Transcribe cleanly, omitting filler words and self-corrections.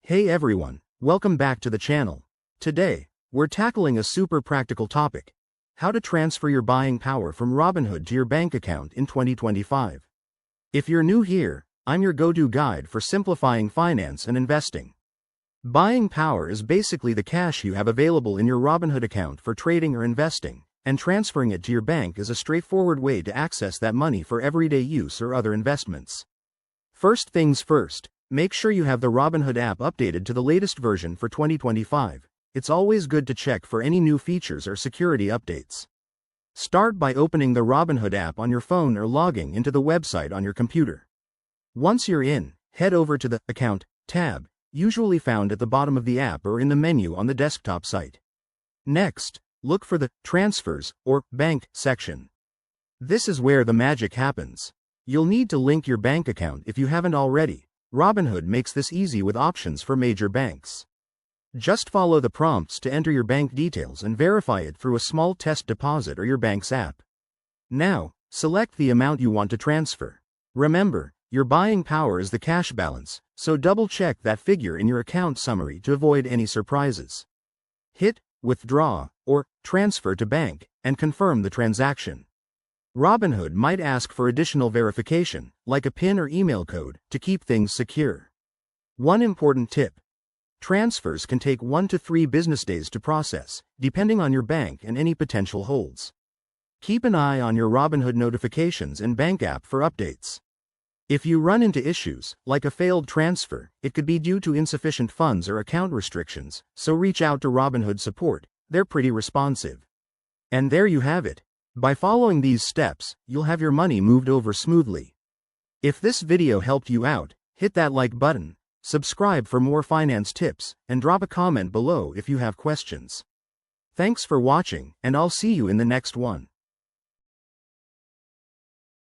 Hey everyone, welcome back to the channel. Today, we're tackling a super practical topic: how to transfer your buying power from Robinhood to your bank account in 2025. If you're new here, I'm your go-to guide for simplifying finance and investing. Buying power is basically the cash you have available in your Robinhood account for trading or investing, and transferring it to your bank is a straightforward way to access that money for everyday use or other investments. First things first, make sure you have the Robinhood app updated to the latest version for 2025. It's always good to check for any new features or security updates. Start by opening the Robinhood app on your phone or logging into the website on your computer. Once you're in, head over to the Account tab, usually found at the bottom of the app or in the menu on the desktop site. Next, look for the Transfers or Bank section. This is where the magic happens. You'll need to link your bank account if you haven't already. Robinhood makes this easy with options for major banks. Just follow the prompts to enter your bank details and verify it through a small test deposit or your bank's app. Now, select the amount you want to transfer. Remember, your buying power is the cash balance, so double-check that figure in your account summary to avoid any surprises. Hit Withdraw or Transfer to Bank and confirm the transaction. Robinhood might ask for additional verification, like a PIN or email code, to keep things secure. One important tip: transfers can take 1 to 3 business days to process, depending on your bank and any potential holds. Keep an eye on your Robinhood notifications and bank app for updates. If you run into issues, like a failed transfer, it could be due to insufficient funds or account restrictions, so reach out to Robinhood support. They're pretty responsive. And there you have it. By following these steps, you'll have your money moved over smoothly. If this video helped you out, hit that like button, subscribe for more finance tips, and drop a comment below if you have questions. Thanks for watching, and I'll see you in the next one.